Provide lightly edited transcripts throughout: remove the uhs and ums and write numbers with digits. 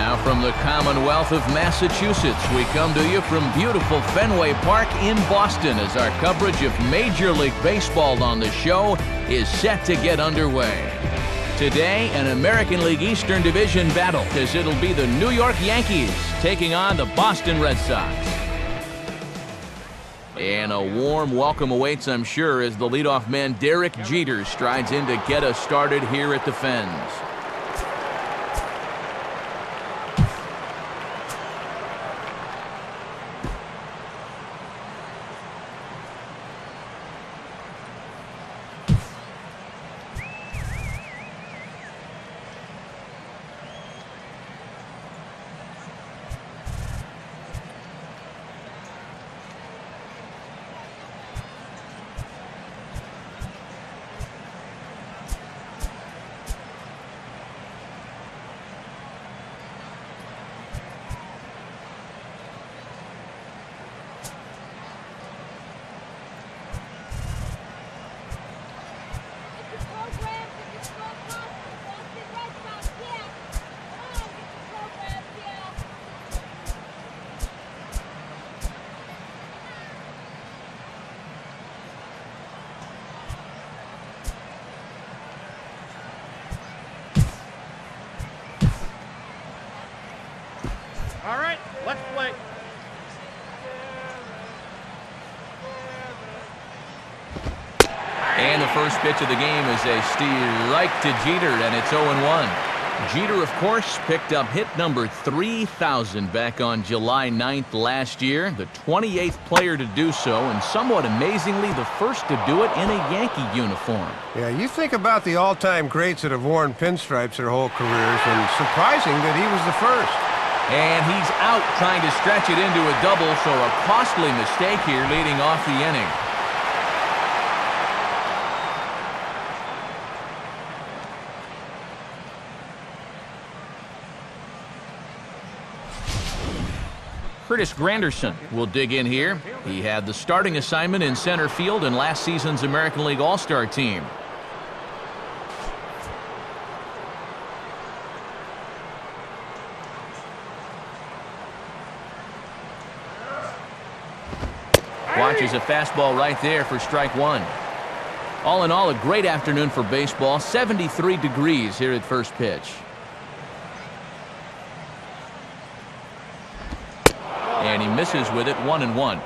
Now from the Commonwealth of Massachusetts, we come to you from beautiful Fenway Park in Boston as our coverage of Major League Baseball on the show is set to get underway. Today, an American League Eastern Division battle as it'll be the New York Yankees taking on the Boston Red Sox. And a warm welcome awaits, I'm sure, as the leadoff man Derek Jeter strides in to get us started here at the Fens. All right, let's play. And the first pitch of the game is a strike to Jeter, and it's 0-1. Jeter, of course, picked up hit number 3,000 back on July 9th last year, the 28th player to do so, and somewhat amazingly, the first to do it in a Yankee uniform. Yeah, you think about the all-time greats that have worn pinstripes their whole careers, and surprising that he was the first. And he's out trying to stretch it into a double, so a costly mistake here leading off the inning. Curtis Granderson will dig in here. He had the starting assignment in center field in last season's American League All-Star team. Watches a fastball right there for strike one. All in all, a great afternoon for baseball. 73 degrees here at first pitch. And he misses with it, 1-1.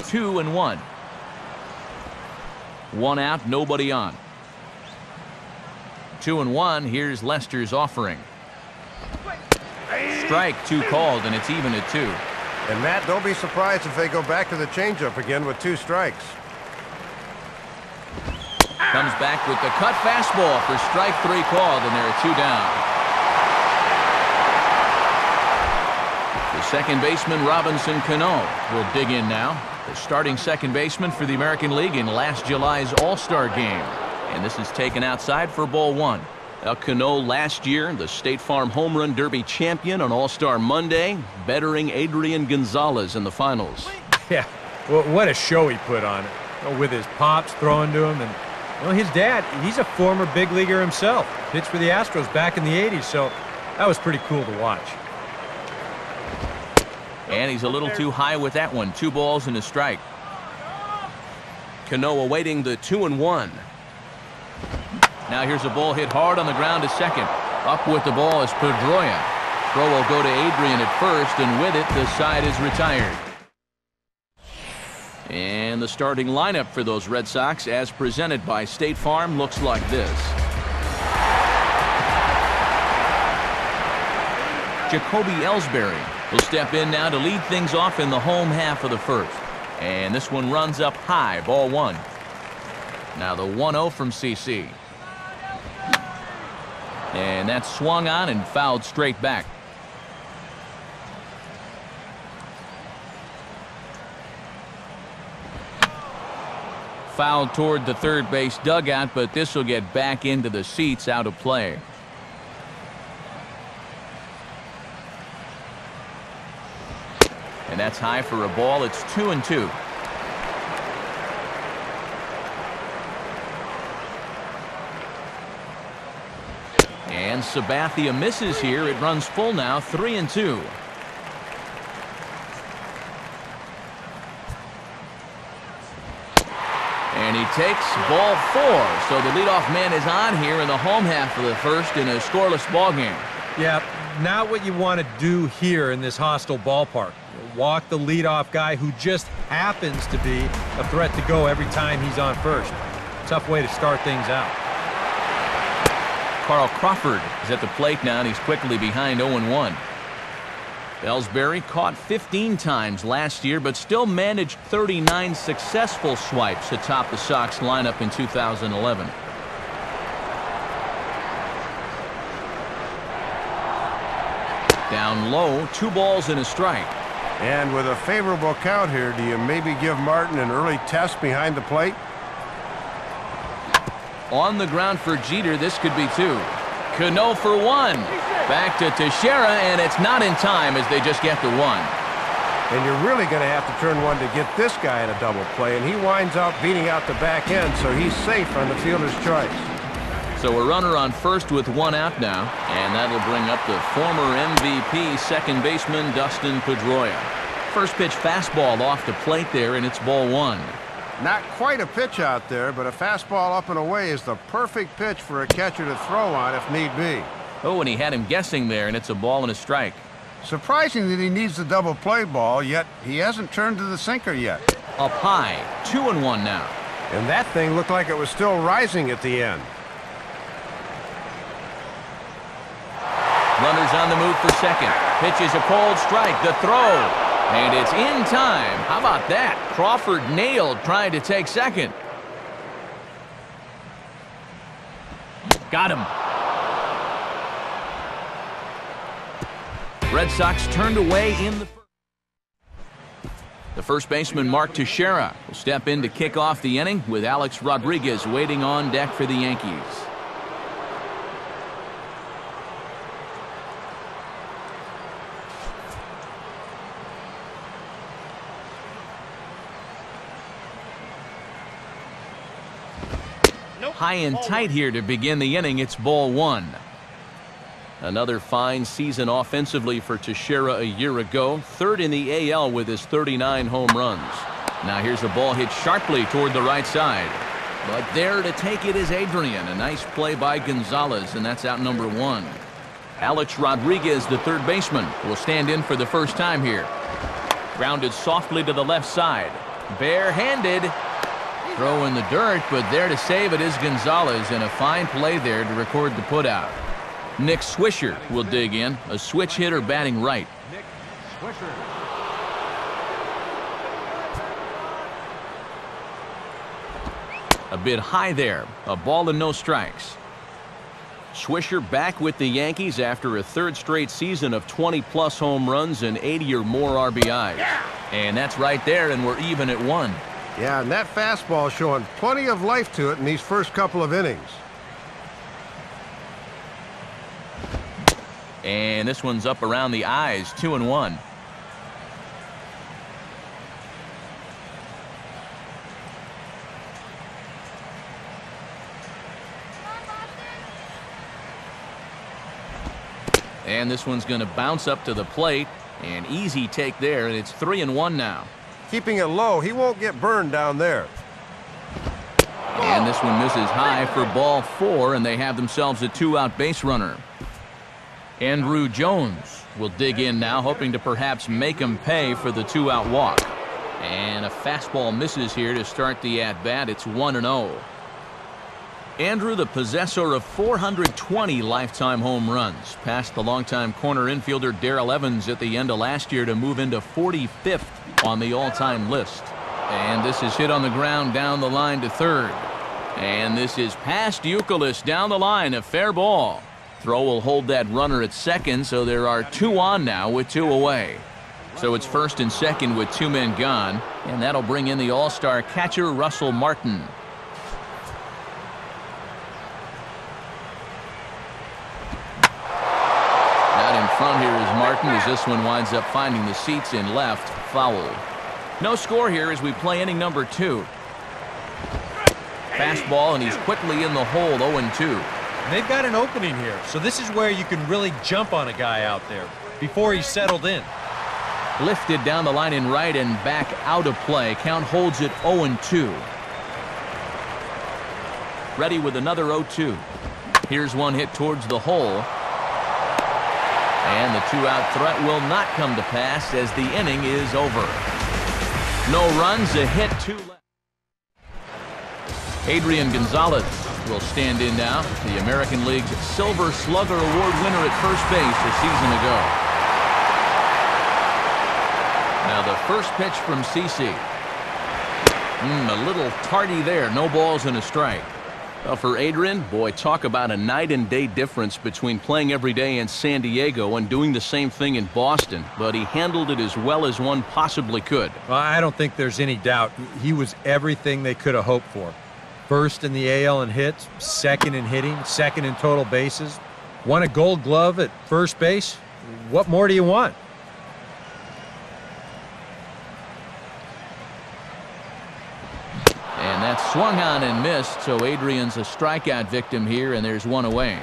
Two and one. One out, nobody on. 2-1. Here's Lester's offering. Strike two called, and it's even at 2. And Matt, don't be surprised if they go back to the changeup again with 2 strikes. Comes back with the cut fastball for strike 3 called, and there are 2 down. The second baseman, Robinson Cano, will dig in now. The starting second baseman for the American League in last July's All-Star game. And this is taken outside for ball 1. Cano last year, the State Farm Home Run Derby champion on All-Star Monday, bettering Adrian Gonzalez in the finals. Yeah, well, what a show he put on it. With his pops throwing to him, and well, his dad, he's a former big leaguer himself. Pitched for the Astros back in the 80s, so that was pretty cool to watch. And he's a little too high with that one. 2 balls and a strike. Cano awaiting the 2-1. Now here's a ball hit hard on the ground to second. Up with the ball is Pedroia. Throw will go to Adrian at first, and with it, the side is retired. And the starting lineup for those Red Sox, as presented by State Farm, looks like this. Jacoby Ellsbury will step in now to lead things off in the home half of the first. And this one runs up high, ball 1. Now the 1-0 from CC. And that's swung on and fouled straight back. Fouled toward the third base dugout, but this will get back into the seats, out of play. And that's high for a ball. It's 2-2. and Sabathia misses here. It runs full now, 3-2. And he takes ball 4. So the leadoff man is on here in the home half of the first in a scoreless ball game. Yeah, not what you want to do here in this hostile ballpark. Walk the leadoff guy who just happens to be a threat to go every time he's on first. Tough way to start things out. Carl Crawford is at the plate now, and he's quickly behind 0-1. Ellsbury caught 15 times last year, but still managed 39 successful swipes atop the Sox lineup in 2011. Down low, 2 balls and a strike. And with a favorable count here, do you maybe give Martin an early test behind the plate? On the ground for Jeter, this could be 2. Cano for 1. Back to Teixeira, and it's not in time as they just get the 1. And you're really going to have to turn one to get this guy in a double play, and he winds up beating out the back end, so he's safe on the fielder's choice. So a runner on first with 1 out now, and that'll bring up the former MVP second baseman Dustin Pedroia. First pitch fastball off the plate there, and it's ball 1. Not quite a pitch out there, but a fastball up and away is the perfect pitch for a catcher to throw on if need be. Oh, and he had him guessing there, and it's a ball and a strike. Surprising that he needs the double play ball, yet he hasn't turned to the sinker yet. Up high, 2-1 now. And that thing looked like it was still rising at the end. Runners on the move for second. Pitch is a cold strike. The throw. And it's in time. How about that? Crawford nailed trying to take second. Got him. Red Sox turned away in the first baseman, Mark Teixeira, will step in to kick off the inning with Alex Rodriguez waiting on deck for the Yankees. High and tight here to begin the inning. It's ball 1. Another fine season offensively for Teixeira a year ago. Third in the AL with his 39 home runs. Now here's a ball hit sharply toward the right side. But there to take it is Adrian. A nice play by Gonzalez, and that's out number 1. Alex Rodriguez, the third baseman, will stand in for the first time here. Grounded softly to the left side. Barehanded. Throw in the dirt, but there to save it is Gonzalez, and a fine play there to record the putout. Nick Swisher will dig in, a switch hitter batting right. Nick Swisher. A bit high there, a ball and no strikes. Swisher back with the Yankees after a third straight season of 20-plus home runs and 80 or more RBIs. And that's right there, and we're even at 1. Yeah, and that fastball is showing plenty of life to it in these first couple of innings. And this one's up around the eyes, 2-1. And this one's going to bounce up to the plate. An easy take there, and it's 3-1 now. Keeping it low, he won't get burned down there. And this one misses high for ball 4, and they have themselves a 2-out base runner. Andrew Jones will dig in now, hoping to perhaps make him pay for the 2-out walk. And a fastball misses here to start the at-bat. It's 1-0. Andrew, the possessor of 420 lifetime home runs, passed the longtime corner infielder Darrell Evans at the end of last year to move into 45th on the all-time list. And this is hit on the ground down the line to third. And this is past Youkilis down the line, a fair ball. Throw will hold that runner at second, so there are 2 on now with 2 away. So it's first and second with 2 men gone, and that'll bring in the all-star catcher Russell Martin. Front here is Martin as this one winds up finding the seats in left, foul. No score here as we play inning number 2. Fastball, and he's quickly in the hole, 0-2. And they've got an opening here, so this is where you can really jump on a guy out there before he's settled in. Lifted down the line in right and back out of play. Count holds it 0-2. Ready with another 0-2. Here's one hit towards the hole. And the two-out threat will not come to pass as the inning is over. No runs, a hit, 2 left. Adrian Gonzalez will stand in now, the American League's Silver Slugger Award winner at first base a season ago. Now the first pitch from CeCe. A little tardy there, no balls and a strike. Well, for Adrian, boy, talk about a night and day difference between playing every day in San Diego and doing the same thing in Boston, but he handled it as well as one possibly could. Well, I don't think there's any doubt. He was everything they could have hoped for. First in the AL in hits, second in hitting, second in total bases, won a Gold Glove at first base. What more do you want? And that's swung on and missed, so Adrian's a strikeout victim here, and there's one away.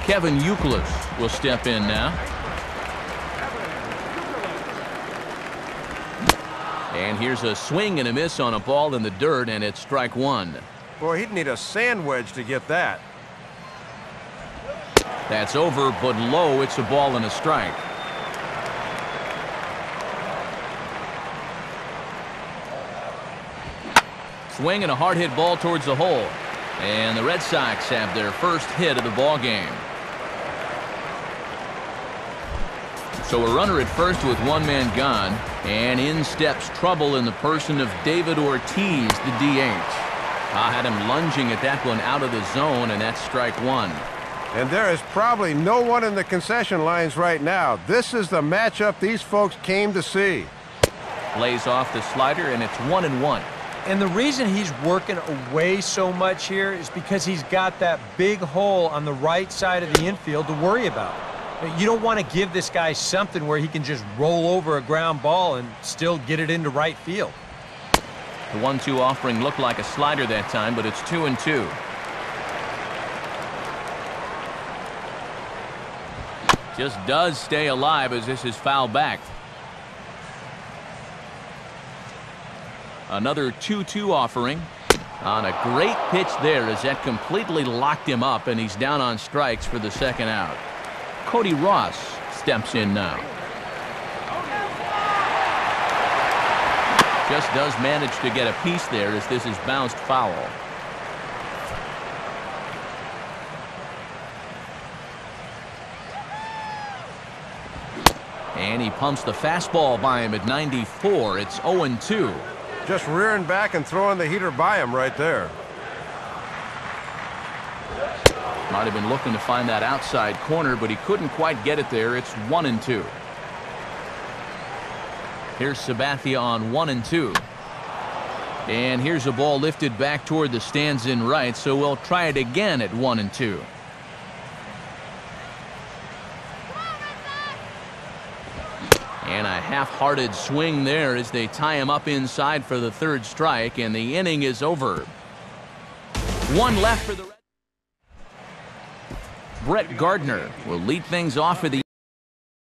Kevin Youkilis will step in now. And here's a swing and a miss on a ball in the dirt, and it's strike one. Boy, he'd need a sand wedge to get that. That's over, but low. It's a ball and a strike. Swing and a hard hit ball towards the hole. And the Red Sox have their first hit of the ball game. So a runner at first with one man gone. And in steps trouble in the person of David Ortiz, the DH. I had him lunging at that one out of the zone, and that's strike one. And there is probably no one in the concession lines right now. This is the matchup these folks came to see. Lays off the slider, and it's 1-1. And the reason he's working away so much here is because he's got that big hole on the right side of the infield to worry about. You don't want to give this guy something where he can just roll over a ground ball and still get it into right field. The 1-2 offering looked like a slider that time, but it's 2-2. Just does stay alive as this is fouled back. Another 2-2 offering on a great pitch there as that completely locked him up, and he's down on strikes for the second out. Cody Ross steps in now. Just does manage to get a piece there as this is bounced foul. And he pumps the fastball by him at 94. It's 0-2. Just rearing back and throwing the heater by him right there. Might have been looking to find that outside corner, but he couldn't quite get it there. It's 1-2. Here's Sabathia on 1-2. And here's a ball lifted back toward the stands in right, so we'll try it again at 1-2. And a half-hearted swing there as they tie him up inside for the third strike, and the inning is over. One left for the Red. Brett Gardner will lead things off for the